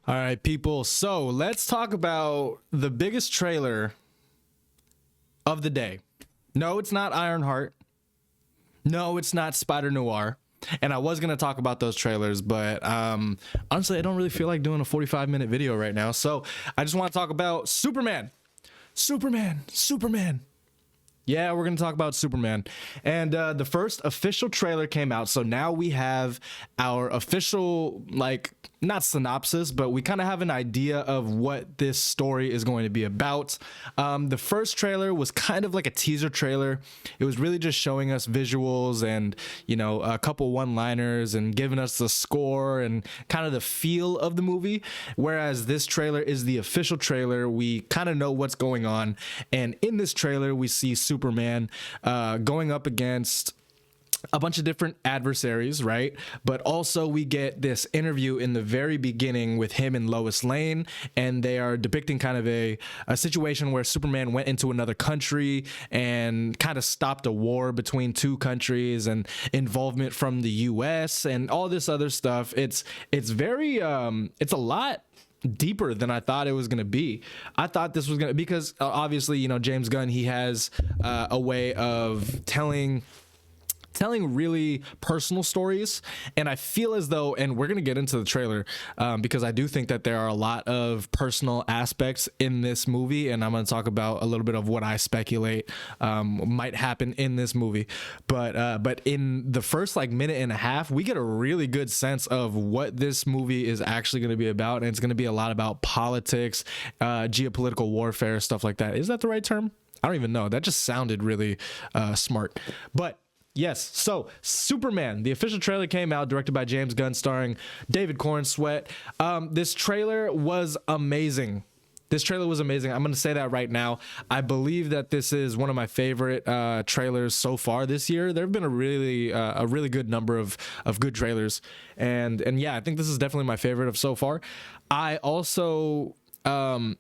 All right, people. So let's talk about the biggest trailer of the day. No, it's not Ironheart. No, it's not Spider Noir. And I was going to talk about those trailers, but honestly, I don't really feel like doing a 45-minute video right now. So I just want to talk about Superman. Superman. Yeah, we're going to talk about Superman. And the first official trailer came out. So now we have our official, not synopsis, but we kind of have an idea of what this story is going to be about. The first trailer was kind of like a teaser trailer. It was really just showing us visuals and, a couple one-liners and giving us the score and kind of the feel of the movie. Whereas this trailer is the official trailer. We kind of know what's going on. And in this trailer, we see Superman going up against a bunch of different adversaries, right? But also we get this interview in the very beginning with him and Lois Lane, and they are depicting kind of a situation where Superman went into another country and kind of stopped a war between two countries and involvement from the US and all this other stuff. It's very it's a lot deeper than I thought it was going to be. I thought this was going to, because obviously, James Gunn, he has a way of telling really personal stories, and I feel as though, and we're going to get into the trailer because I do think that there are a lot of personal aspects in this movie, and I'm going to talk about a little bit of what I speculate might happen in this movie. But in the first minute and a half, we get a really good sense of what this movie is actually going to be about, and it's going to be a lot about politics, geopolitical warfare, stuff like that. Is that the right term? I don't even know. That just sounded really smart. But yes, so Superman, the official trailer came out, directed by James Gunn, starring David Corenswet. This trailer was amazing. I'm going to say that right now. I believe that this is one of my favorite trailers so far this year. There have been a really good number of good trailers, and yeah, I think this is definitely my favorite of so far. I also, the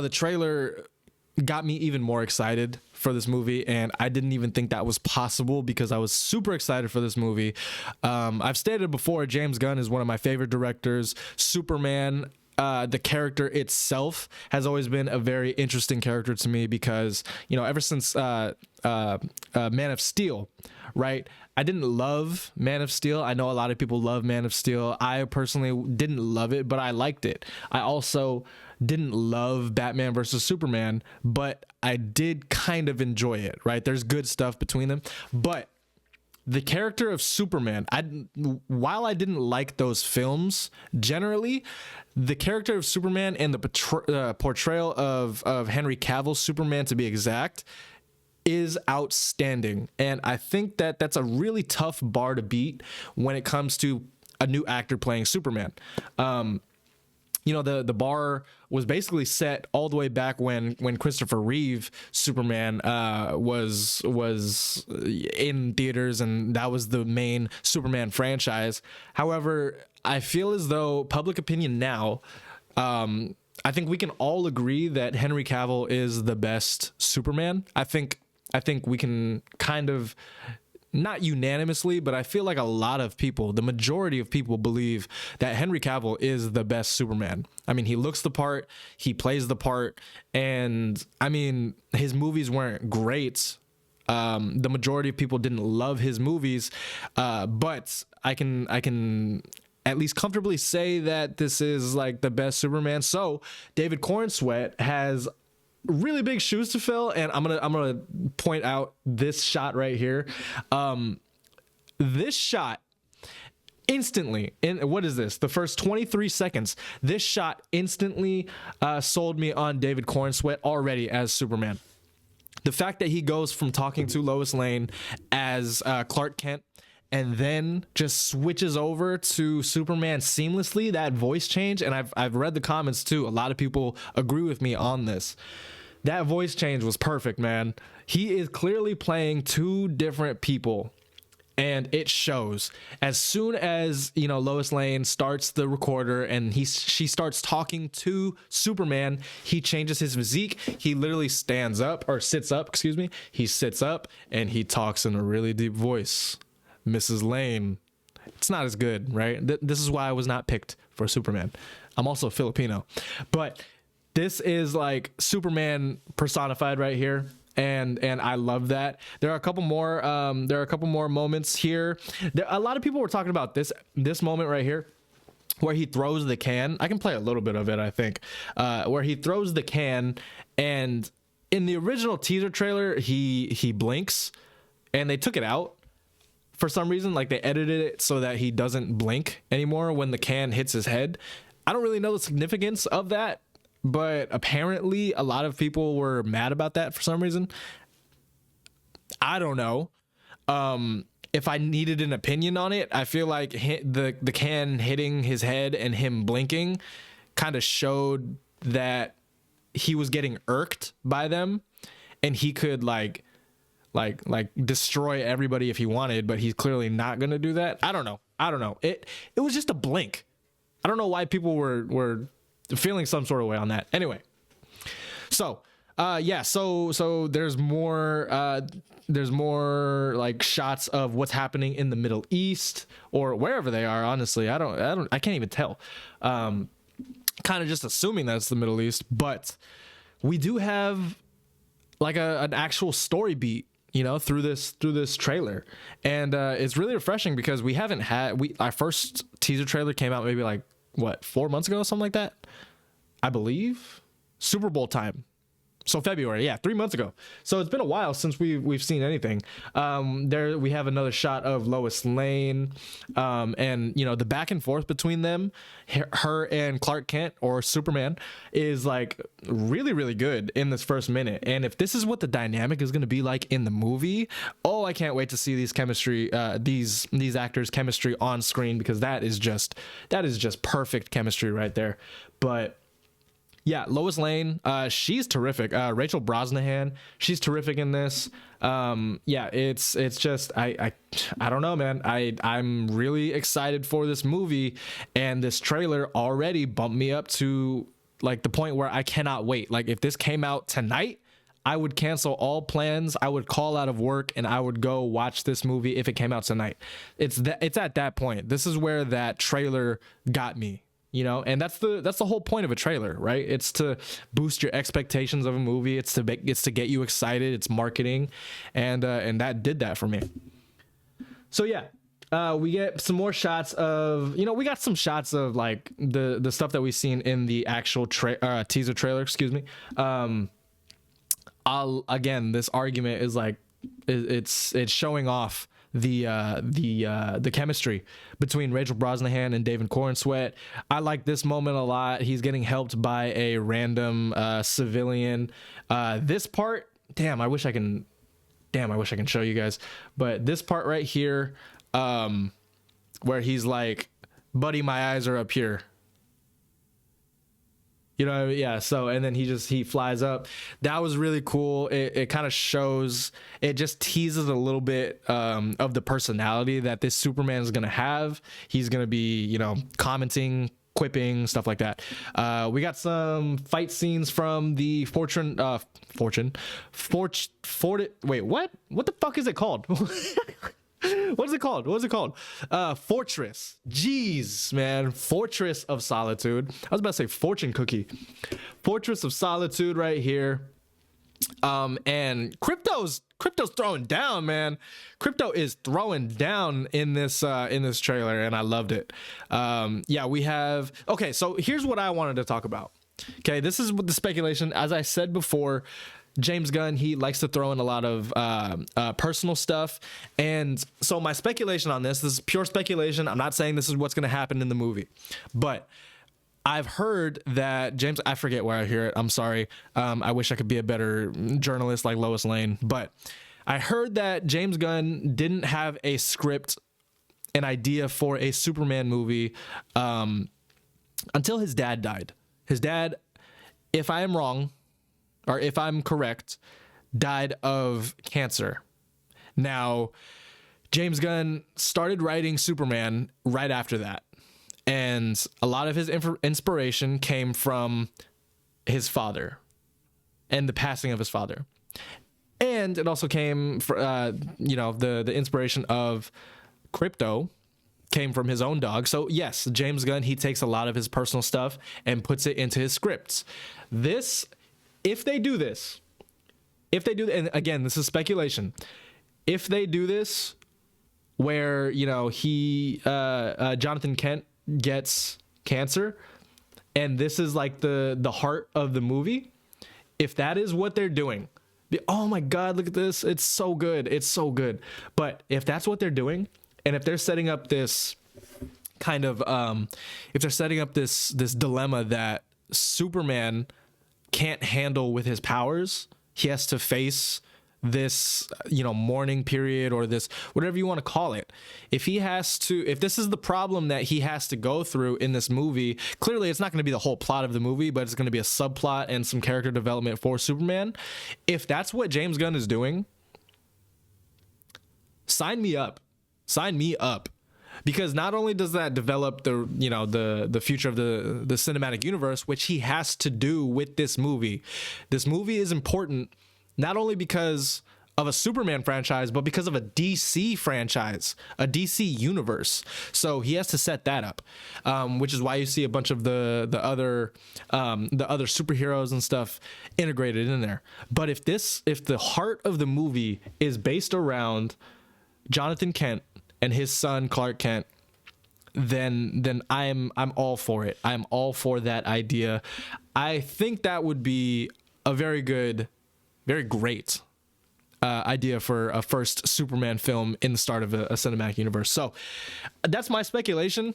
trailer got me even more excited for this movie, and I didn't even think that was possible because I was super excited for this movie. I've stated before, James Gunn is one of my favorite directors. Superman, the character itself has always been a very interesting character to me because, ever since Man of Steel, right? I didn't love Man of Steel. I know a lot of people love Man of Steel. I personally didn't love it, but I liked it. I also didn't love Batman versus Superman, but I did kind of enjoy it, right? There's good stuff between them, but the character of Superman, while I didn't like those films generally, the character of Superman and the portrayal of Henry Cavill's Superman, to be exact, is outstanding. And I think that that's a really tough bar to beat when it comes to a new actor playing Superman. The bar was basically set all the way back when Christopher Reeve Superman was in theaters, and that was the main Superman franchise. However, I feel as though public opinion now, I think we can all agree that Henry Cavill is the best Superman. I think we can kind of, not unanimously, but I feel like a lot of people, the majority of people, believe that Henry Cavill is the best Superman. I mean, he looks the part, he plays the part, and I mean, his movies weren't great. The majority of people didn't love his movies, but I can at least comfortably say that this is the best Superman. So David Corenswet has really big shoes to fill, and I'm gonna point out this shot right here. This shot instantly, in what is this, the first 23 seconds, this shot instantly sold me on David Corenswet already as Superman. The fact that he goes from talking to Lois Lane as Clark Kent and then just switches over to Superman seamlessly, that voice change, and I've read the comments too, a lot of people agree with me on this. That voice change was perfect, man. He is clearly playing two different people, and it shows. As soon as, Lois Lane starts the recorder and she starts talking to Superman, he changes his physique. He literally sits up, He sits up and he talks in a really deep voice. Mrs. Lane, it's not as good, right? This is why I was not picked for Superman. I'm also Filipino, but this is like Superman personified right here. And I love that. There are a couple more moments here. A lot of people were talking about this moment right here, where he throws the can. I can play a little bit of it, I think, where he throws the can, and in the original teaser trailer, he blinks, and they took it out for some reason. Like, they edited it so that he doesn't blink anymore when the can hits his head. I don't really know the significance of that, but apparently a lot of people were mad about that for some reason. I don't know. If I needed an opinion on it, I feel like the can hitting his head and him blinking kind of showed that he was getting irked by them, and he could like destroy everybody if he wanted, but he's clearly not going to do that. I don't know. It was just a blink. I don't know why people were feeling some sort of way on that. Anyway, so so there's more like shots of what's happening in the Middle East or wherever they are. Honestly, I can't even tell. Kind of just assuming that it's the Middle East, but we do have like an actual story beat, through this trailer, and it's really refreshing because we haven't had our first teaser trailer came out maybe like 4 months ago, something like that, I believe. Super Bowl time. So February, 3 months ago. So it's been a while since we've seen anything. There we have another shot of Lois Lane, and the back and forth between them, her and Clark Kent or Superman, is like really, really good in this first minute. And if this is what the dynamic is going to be like in the movie, I can't wait to see these actors' chemistry on screen, because that is just perfect chemistry right there. But yeah, Lois Lane, she's terrific. Rachel Brosnahan, she's terrific in this. It's just I don't know, man. I'm really excited for this movie, and this trailer already bumped me up to like the point where I cannot wait. Like, if this came out tonight, I would cancel all plans. I would call out of work and I would go watch this movie if it came out tonight. It's at that point. This is where that trailer got me. And that's the whole point of a trailer, right? It's to boost your expectations of a movie. It's to get you excited. It's marketing, and that did that for me. So we get some more shots of, we got some shots of like the stuff that we've seen in the actual teaser trailer. Excuse me. Again, this argument is like it's showing off the chemistry between Rachel Brosnahan and David Corenswet. I like this moment a lot. He's getting helped by a random civilian. This part, I wish I can show you guys. But this part right here, where he's like, "Buddy, my eyes are up here." So, and then he flies up. That was really cool. It kind of shows, it just teases a little bit of the personality that this Superman is going to have. He's going to be, commenting, quipping, stuff like that. We got some fight scenes from the wait, what the fuck is it called? What is it called? Fortress. Jeez, man. Fortress of Solitude. I was about to say fortune cookie. Fortress of Solitude right here. And Crypto's throwing down, man. Crypto is throwing down in this trailer, and I loved it. We have, okay, so here's what I wanted to talk about. Okay, this is what the speculation, as I said before, James Gunn, he likes to throw in a lot of personal stuff. And so my speculation on this is pure speculation. I'm not saying this is what's going to happen in the movie, but I've heard that I forget where I hear it. I'm sorry. I wish I could be a better journalist like Lois Lane, but I heard that James Gunn didn't have a script, an idea for a Superman movie until his dad died. His dad, if I am wrong, or if I'm correct, died of cancer. Now, James Gunn started writing Superman right after that. And a lot of his inspiration came from his father and the passing of his father. And it also came from, the inspiration of Crypto came from his own dog. So yes, James Gunn, he takes a lot of his personal stuff and puts it into his scripts. This, if they do this, and again, this is speculation, if they do this where, you know, Jonathan Kent gets cancer and this is like the heart of the movie, if that is what they're doing, oh my God, look at this. It's so good. It's so good. But if that's what they're doing, and if they're setting up this kind of, if they're setting up this dilemma that Superman can't handle with his powers, he has to face this, you know, mourning period, or this, whatever you want to call it. If this is the problem that he has to go through in this movie, clearly it's not going to be the whole plot of the movie, but it's going to be a subplot and some character development for Superman. If that's what James Gunn is doing, sign me up. Sign me up. Because not only does that develop the future of the cinematic universe, which he has to do with this movie. This movie is important not only because of a Superman franchise, but because of a DC franchise, a DC universe. So he has to set that up, which is why you see a bunch of the other superheroes and stuff integrated in there. But if the heart of the movie is based around Jonathan Kent and his son Clark Kent, then I'm all for it. I'm all for that idea. I think that would be a very good, very great idea for a first Superman film in the start of a cinematic universe. So that's my speculation.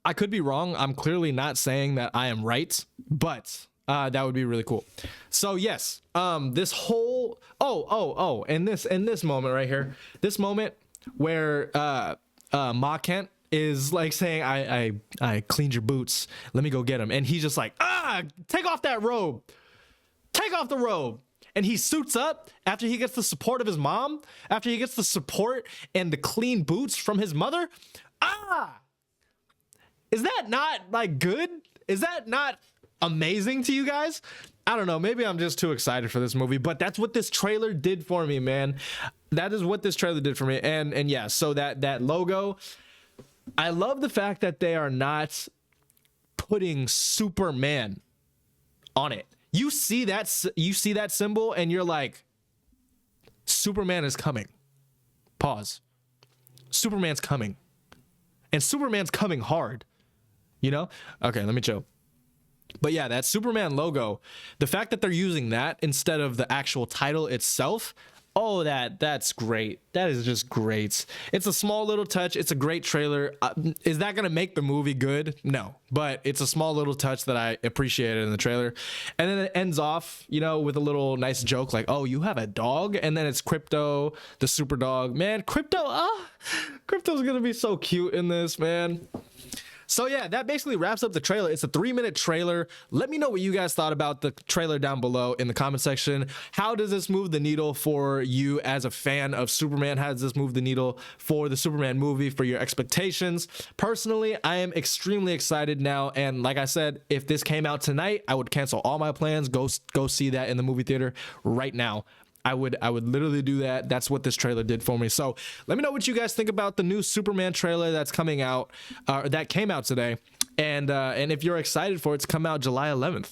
I could be wrong. I'm clearly not saying that I am right, but that would be really cool. So yes, this whole and this moment right here, this moment where Ma Kent is like saying, I cleaned your boots, let me go get him, and he's just like, take off that robe, take off the robe. And he suits up after he gets the support of his mom, after he gets the support and the clean boots from his mother. Is that not like good? Is that not amazing to you guys? I don't know. Maybe I'm just too excited for this movie, but that's what this trailer did for me, man. That is what this trailer did for me. And yeah, so that logo, I love the fact that they are not putting Superman on it. You see that symbol and you're like, Superman is coming. Pause. Superman's coming. And Superman's coming hard. You know? Okay, let me chill. But yeah, that Superman logo, the fact that they're using that instead of the actual title itself, oh, that's great. That is just great. It's a small little touch. It's a great trailer. Is that going to make the movie good? No, but it's a small little touch that I appreciated in the trailer. And then it ends off, you know, with a little nice joke like, oh, you have a dog? And then it's Krypto, the super dog. Man, Krypto's going to be so cute in this, man. So yeah, that basically wraps up the trailer. It's a 3-minute trailer. Let me know what you guys thought about the trailer down below in the comment section. How does this move the needle for you as a fan of Superman? How does this move the needle for the Superman movie, for your expectations? Personally, I am extremely excited now. And like I said, if this came out tonight, I would cancel all my plans. Go see that in the movie theater right now. I would literally do that. That's what this trailer did for me. So let me know what you guys think about the new Superman trailer that's coming out, that came out today. And if you're excited for it to come out July 11th.